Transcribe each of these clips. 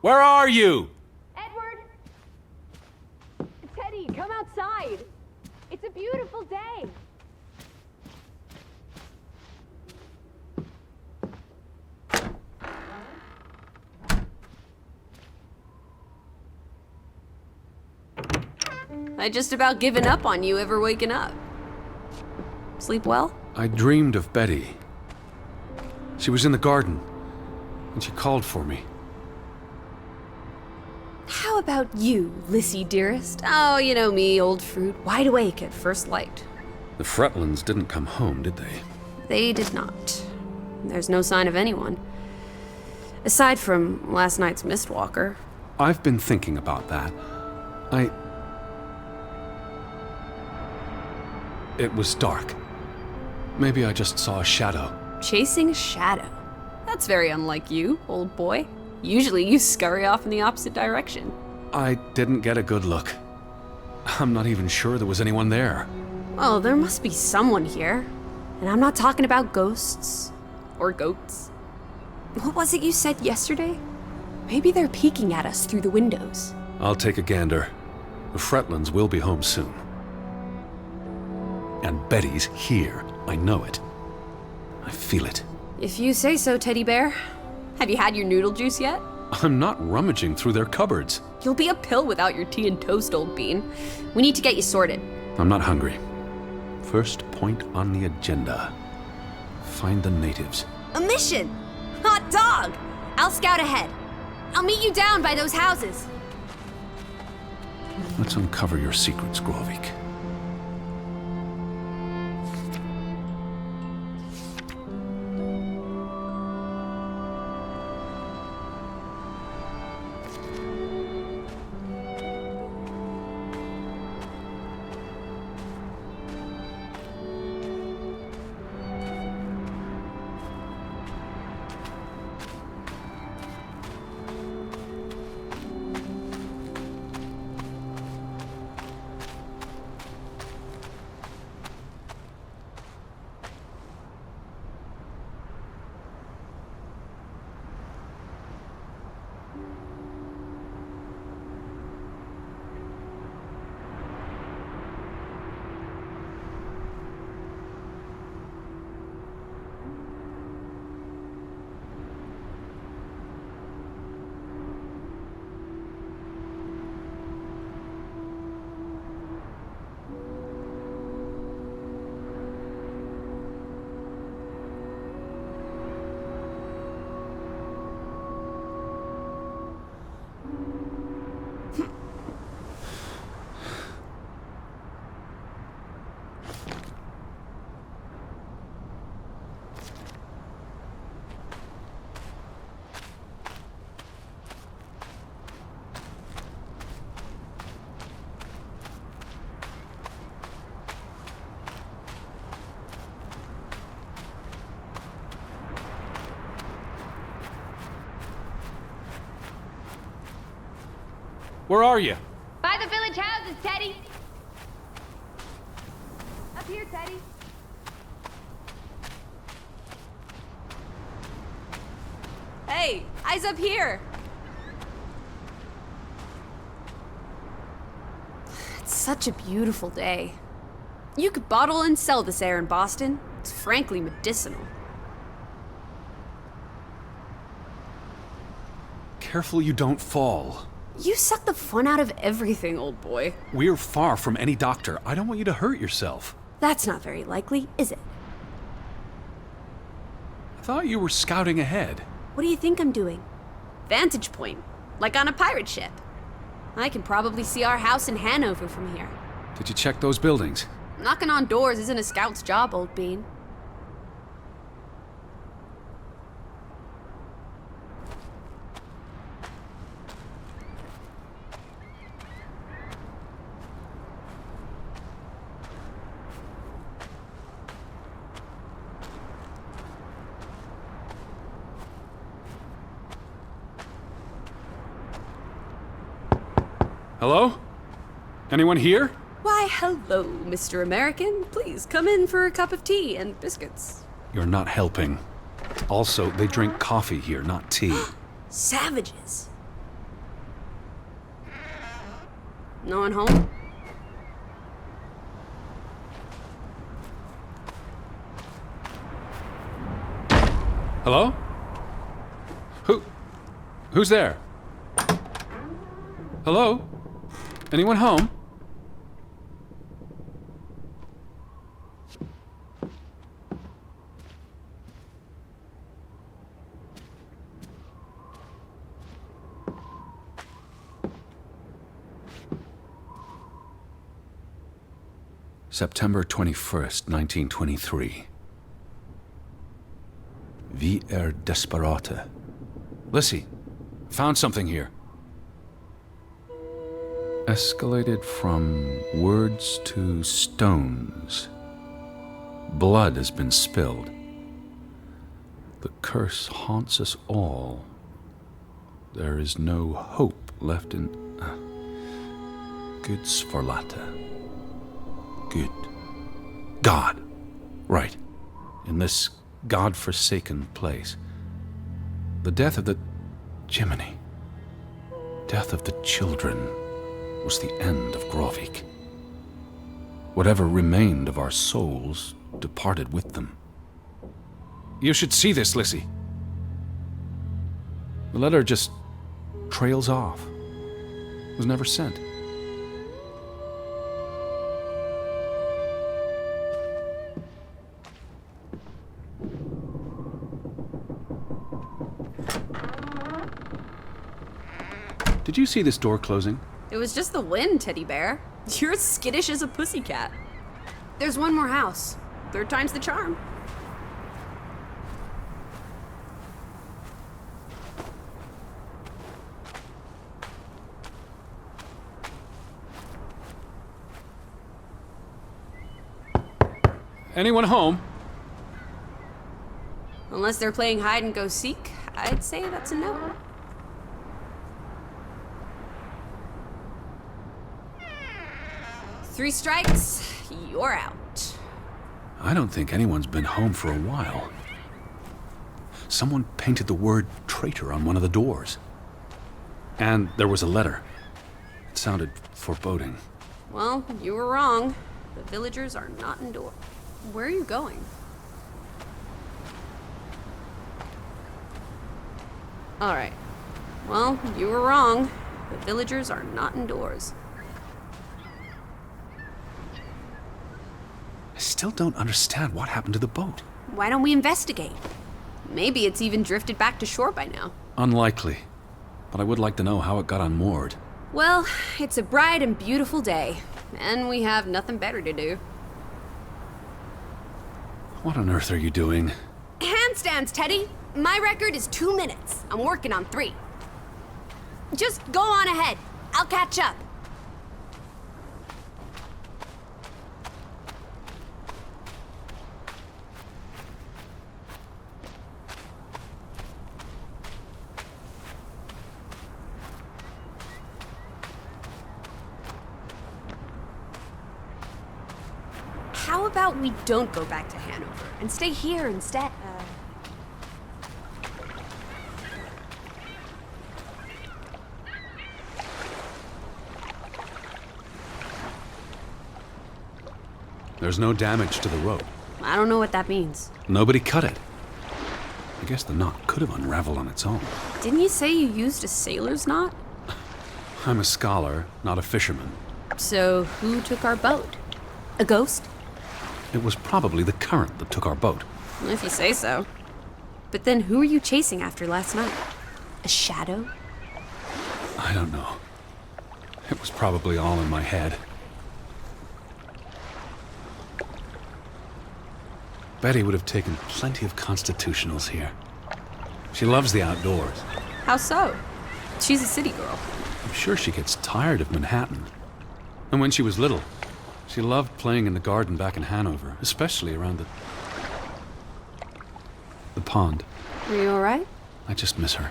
Where are you? Edward! Teddy, come outside! It's a beautiful day! I just about given up on you ever waking up. Sleep well? I dreamed of Betty. She was in the garden, and she called for me. How about you, Lissy dearest? Oh, you know me, old fruit, wide awake at first light. The Fretlands didn't come home, did they? They did not. There's no sign of anyone. Aside from last night's Mistwalker. I've been thinking about that. It was dark. Maybe I just saw a shadow. Chasing a shadow? That's very unlike you, old boy. Usually you scurry off in the opposite direction. I didn't get a good look. I'm not even sure there was anyone there. Well, there must be someone here. And I'm not talking about ghosts. Or goats. What was it you said yesterday? Maybe they're peeking at us through the windows. I'll take a gander. The Fretlands will be home soon. And Betty's here. I know it. I feel it. If you say so, teddy bear. Have you had your noodle juice yet? I'm not rummaging through their cupboards. You'll be a pill without your tea and toast, old bean. We need to get you sorted. I'm not hungry. First point on the agenda. Find the natives. A mission! Hot dog! I'll scout ahead. I'll meet you down by those houses. Let's uncover your secrets, Grovik. Where are you? By the village houses, Teddy! Up here, Teddy. Hey, eyes up here! It's such a beautiful day. You could bottle and sell this air in Boston. It's frankly medicinal. Careful you don't fall. You suck the fun out of everything, old boy. We're far from any doctor. I don't want you to hurt yourself. That's not very likely, is it? I thought you were scouting ahead. What do you think I'm doing? Vantage point, like on a pirate ship. I can probably see our house in Hanover from here. Did you check those buildings? Knocking on doors isn't a scout's job, old bean. Hello? Anyone here? Why, hello, Mr. American. Please come in for a cup of tea and biscuits. You're not helping. Also, they drink coffee here, not tea. Savages. No one home? Hello? Who's there? Hello? Anyone home? September 21st, 1923. Vi desperate. Lissy, found something here. Escalated from words to stones. Blood has been spilled. The curse haunts us all. There is no hope left in... Good Sforlata. Good. God. Right. In this God-forsaken place. The death of the... Jiminy. Death of the children was the end of Grovik. Whatever remained of our souls departed with them. You should see this, Lissy. The letter just trails off. Was never sent. Did you see this door closing? It was just the wind, teddy bear. You're as skittish as a pussycat. There's one more house. Third time's the charm. Anyone home? Unless they're playing hide and go seek, I'd say that's a no. Three strikes, you're out. I don't think anyone's been home for a while. Someone painted the word traitor on one of the doors. And there was a letter. It sounded foreboding. Well, you were wrong. The villagers are not indoors. Where are you going? All right. Well, you were wrong. The villagers are not indoors. I still don't understand what happened to the boat. Why don't we investigate? Maybe it's even drifted back to shore by now. Unlikely. But I would like to know how it got unmoored. Well, it's a bright and beautiful day, and we have nothing better to do. What on earth are you doing? Handstands, Teddy! My record is 2 minutes. I'm working on 3. Just go on ahead. I'll catch up. How about we don't go back to Hanover and stay here instead? There's no damage to the rope. I don't know what that means. Nobody cut it. I guess the knot could have unraveled on its own. Didn't you say you used a sailor's knot? I'm a scholar, not a fisherman. So who took our boat? A ghost? It was probably the current that took our boat. If you say so. But then who were you chasing after last night? A shadow? I don't know. It was probably all in my head. Betty would have taken plenty of constitutionals here. She loves the outdoors. How so? She's a city girl. I'm sure she gets tired of Manhattan. And when she was little, she loved playing in the garden back in Hanover, especially around the pond. Are you all right? I just miss her.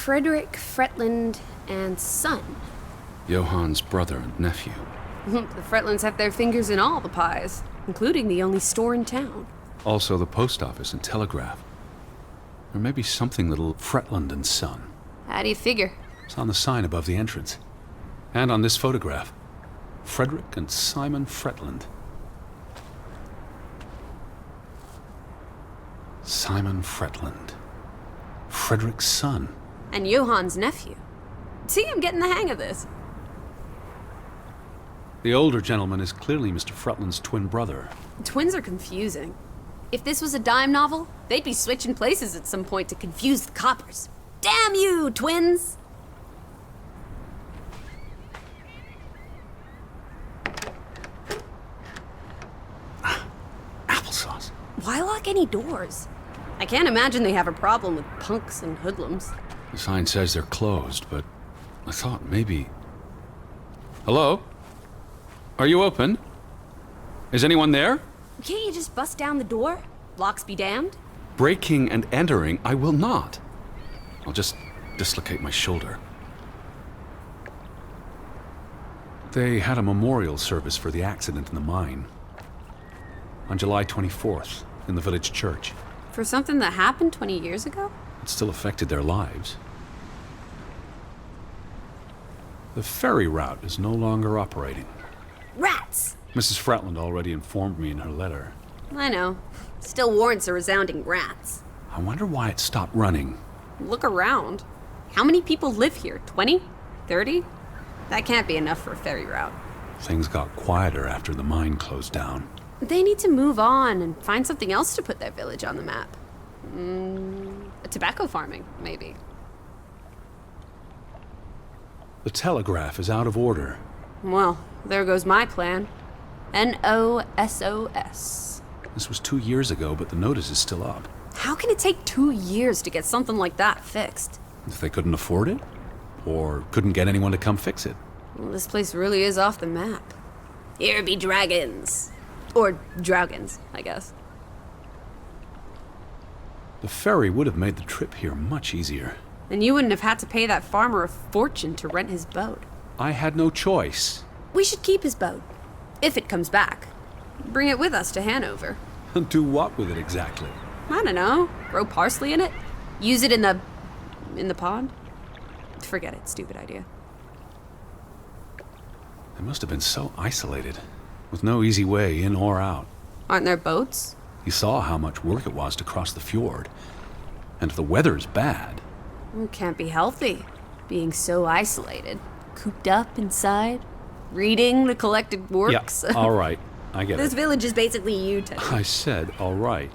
Frederick Fretland and son. Johann's brother and nephew. The Fretlands have their fingers in all the pies, including the only store in town. Also the post office and telegraph. Or maybe something little Fretland and Son. How do you figure? It's on the sign above the entrance. And on this photograph. Frederick and Simon Fretland. Simon Fretland. Frederick's son. And Johann's nephew. See, I'm getting the hang of this. The older gentleman is clearly Mr. Fretland's twin brother. Twins are confusing. If this was a dime novel, they'd be switching places at some point to confuse the coppers. Damn you, twins! Applesauce. Why lock any doors? I can't imagine they have a problem with punks and hoodlums. The sign says they're closed, but I thought maybe... Hello? Are you open? Is anyone there? Can't you just bust down the door? Locks be damned. Breaking and entering, I will not. I'll just dislocate my shoulder. They had a memorial service for the accident in the mine. On July 24th, in the village church. For something that happened 20 years ago? It still affected their lives. The ferry route is no longer operating. Rats! Mrs. Fretland already informed me in her letter. I know. Still warrants a resounding rats. I wonder why it stopped running. Look around. How many people live here? 20? 30? That can't be enough for a ferry route. Things got quieter after the mine closed down. They need to move on and find something else to put their village on the map. Tobacco farming, maybe. The telegraph is out of order. Well, there goes my plan. NOSOS. This was 2 years ago, but the notice is still up. How can it take 2 years to get something like that fixed? If they couldn't afford it? Or couldn't get anyone to come fix it? Well, this place really is off the map. Here be dragons. Or Draugens, I guess. The ferry would have made the trip here much easier. And you wouldn't have had to pay that farmer a fortune to rent his boat. I had no choice. We should keep his boat. If it comes back. Bring it with us to Hanover. Do what with it exactly? I don't know. Grow parsley in it? Use it in the pond? Forget it. Stupid idea. They must have been so isolated, with no easy way in or out. Aren't there boats? He saw how much work it was to cross the fjord. And if the weather's bad... It can't be healthy, being so isolated. Cooped up inside, reading the collected works. Yeah, all right. I get This it. village is basically you, Teddy. I said all right.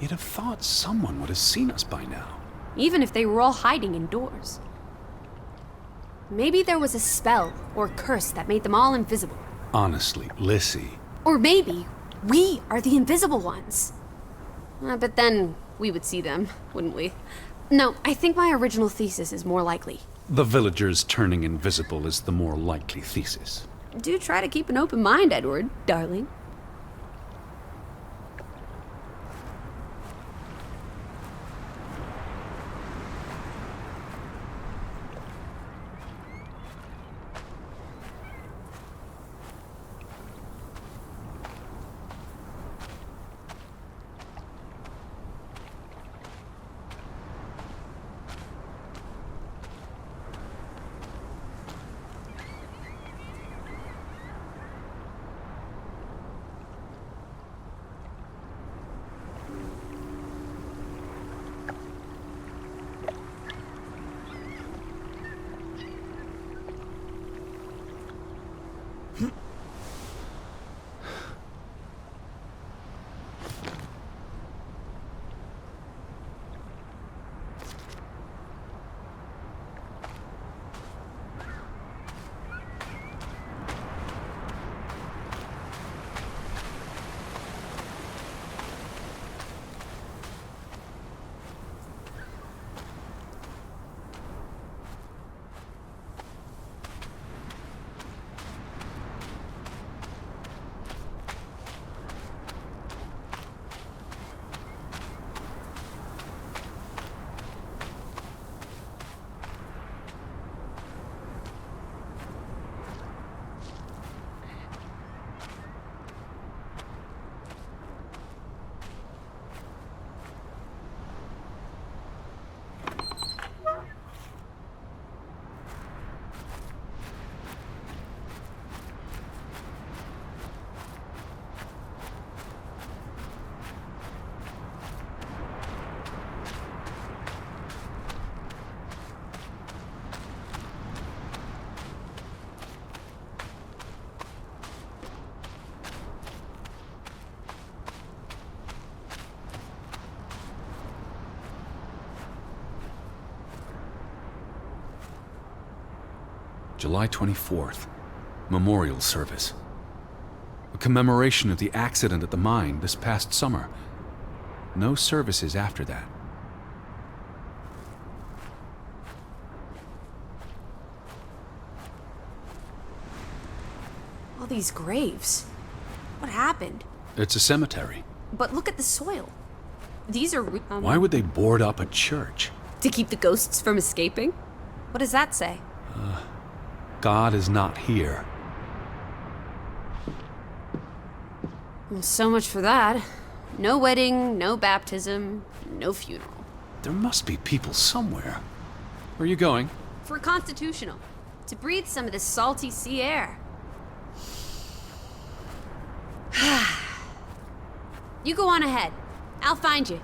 You'd have thought someone would have seen us by now. Even if they were all hiding indoors. Maybe there was a spell or curse that made them all invisible. Honestly, Lissy. Or maybe we are the invisible ones. But then we would see them, wouldn't we? No, I think my original thesis is more likely. The villagers turning invisible is the more likely thesis. Do try to keep an open mind, Edward, darling. July 24th. Memorial service. A commemoration of the accident at the mine this past summer. No services after that. All these graves. What happened? It's a cemetery. But look at the soil. These are... Why would they board up a church? To keep the ghosts from escaping? What does that say? God is not here. Well, so much for that. No wedding, no baptism, no funeral. There must be people somewhere. Where are you going? For constitutional. To breathe some of this salty sea air. You go on ahead. I'll find you.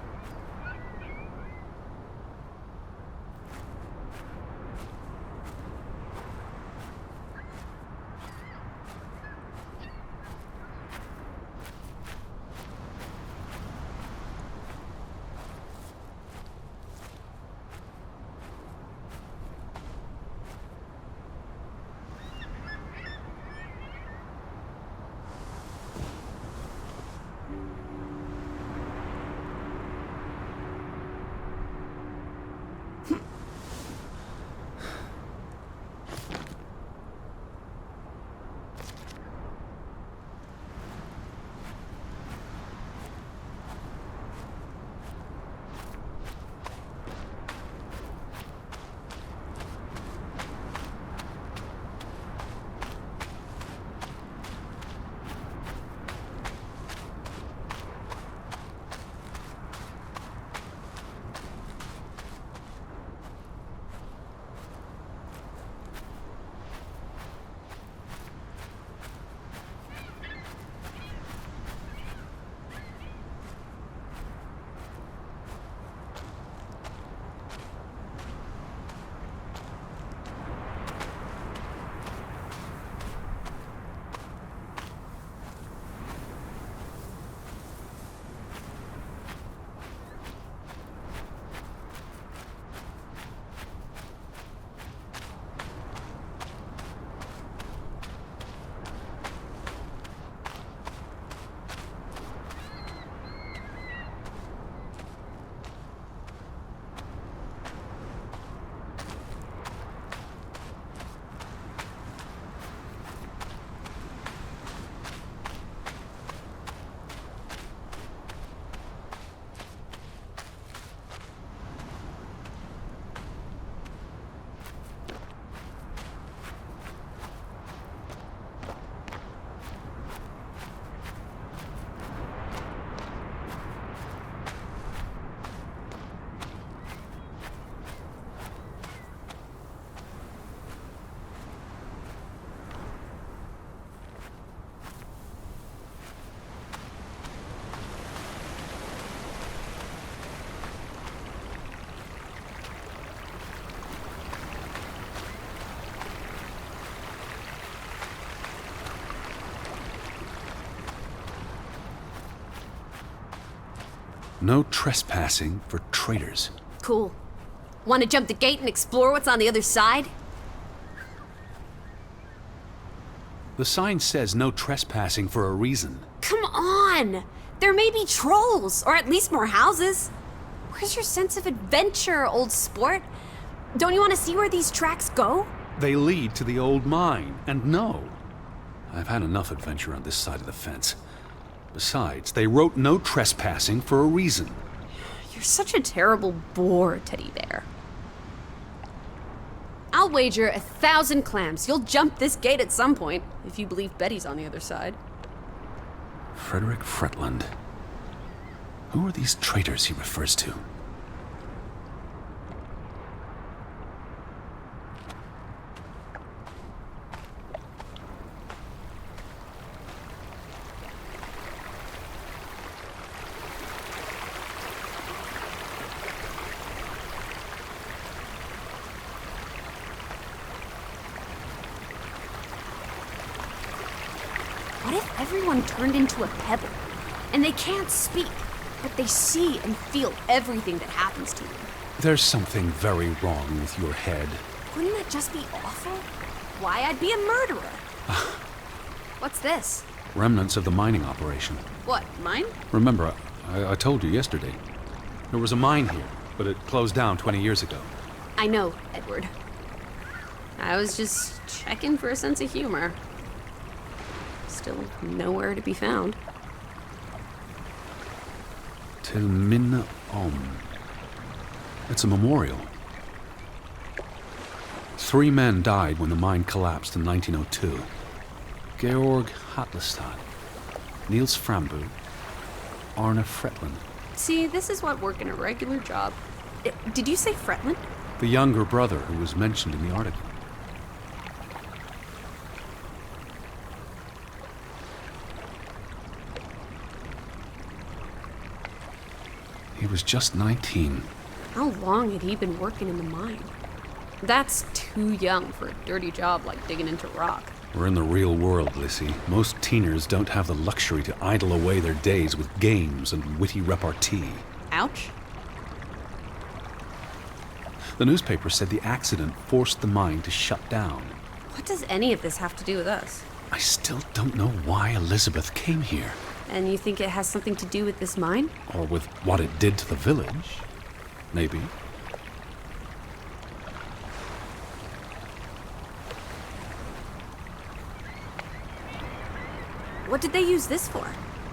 No trespassing for traitors. Cool. Want to jump the gate and explore what's on the other side? The sign says no trespassing for a reason. Come on! There may be trolls, or at least more houses. Where's your sense of adventure, old sport? Don't you want to see where these tracks go? They lead to the old mine, and no. I've had enough adventure on this side of the fence. Besides, they wrote no trespassing for a reason. You're such a terrible bore, Teddy Bear. I'll wager 1,000 clams you'll jump this gate at some point, if you believe Betty's on the other side. Frederick Fretland. Who are these traitors he refers to? What if everyone turned into a pebble? And they can't speak, but they see and feel everything that happens to them. There's something very wrong with your head. Wouldn't that just be awful? why I'd be a murderer. What's this? Remnants of the mining operation. What, mine? Remember, I told you yesterday. There was a mine here, but it closed down 20 years ago. I know, Edward. I was just checking for a sense of humor. Still nowhere to be found. Til minne om. It's a memorial. 3 men died when the mine collapsed in 1902. Georg Hatlestad, Niels Frambu, Arne Fretland. See, this is what working a regular job. Did you say Fretland? The younger brother who was mentioned in the article. He was just 19. How long had he been working in the mine? That's too young for a dirty job like digging into rock. We're in the real world, Lissy. Most teeners don't have the luxury to idle away their days with games and witty repartee. Ouch. The newspaper said the accident forced the mine to shut down. What does any of this have to do with us? I still don't know why Elizabeth came here. And you think it has something to do with this mine? Or with what it did to the village. Maybe. What did they use this for?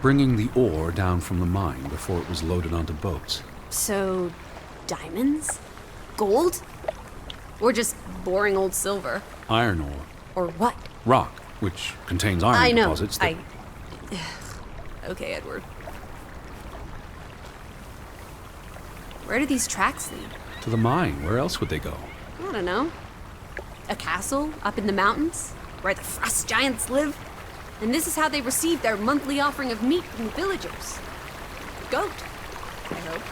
Bringing the ore down from the mine before it was loaded onto boats. So, diamonds? Gold? Or just boring old silver? Iron ore. Or what? Rock, which contains iron I know. deposits that... Okay, Edward. Where do these tracks lead? To the mine. Where else would they go? I don't know. A castle up in the mountains where the frost giants live? And this is how they receive their monthly offering of meat from the villagers. Goat, I hope.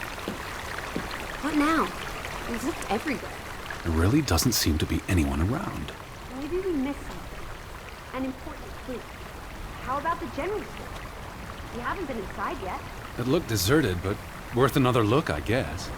What now? We've looked everywhere. There really doesn't seem to be anyone around. Maybe we missed something. An important clue. How about the general store? We haven't been inside yet. It looked deserted, but worth another look, I guess.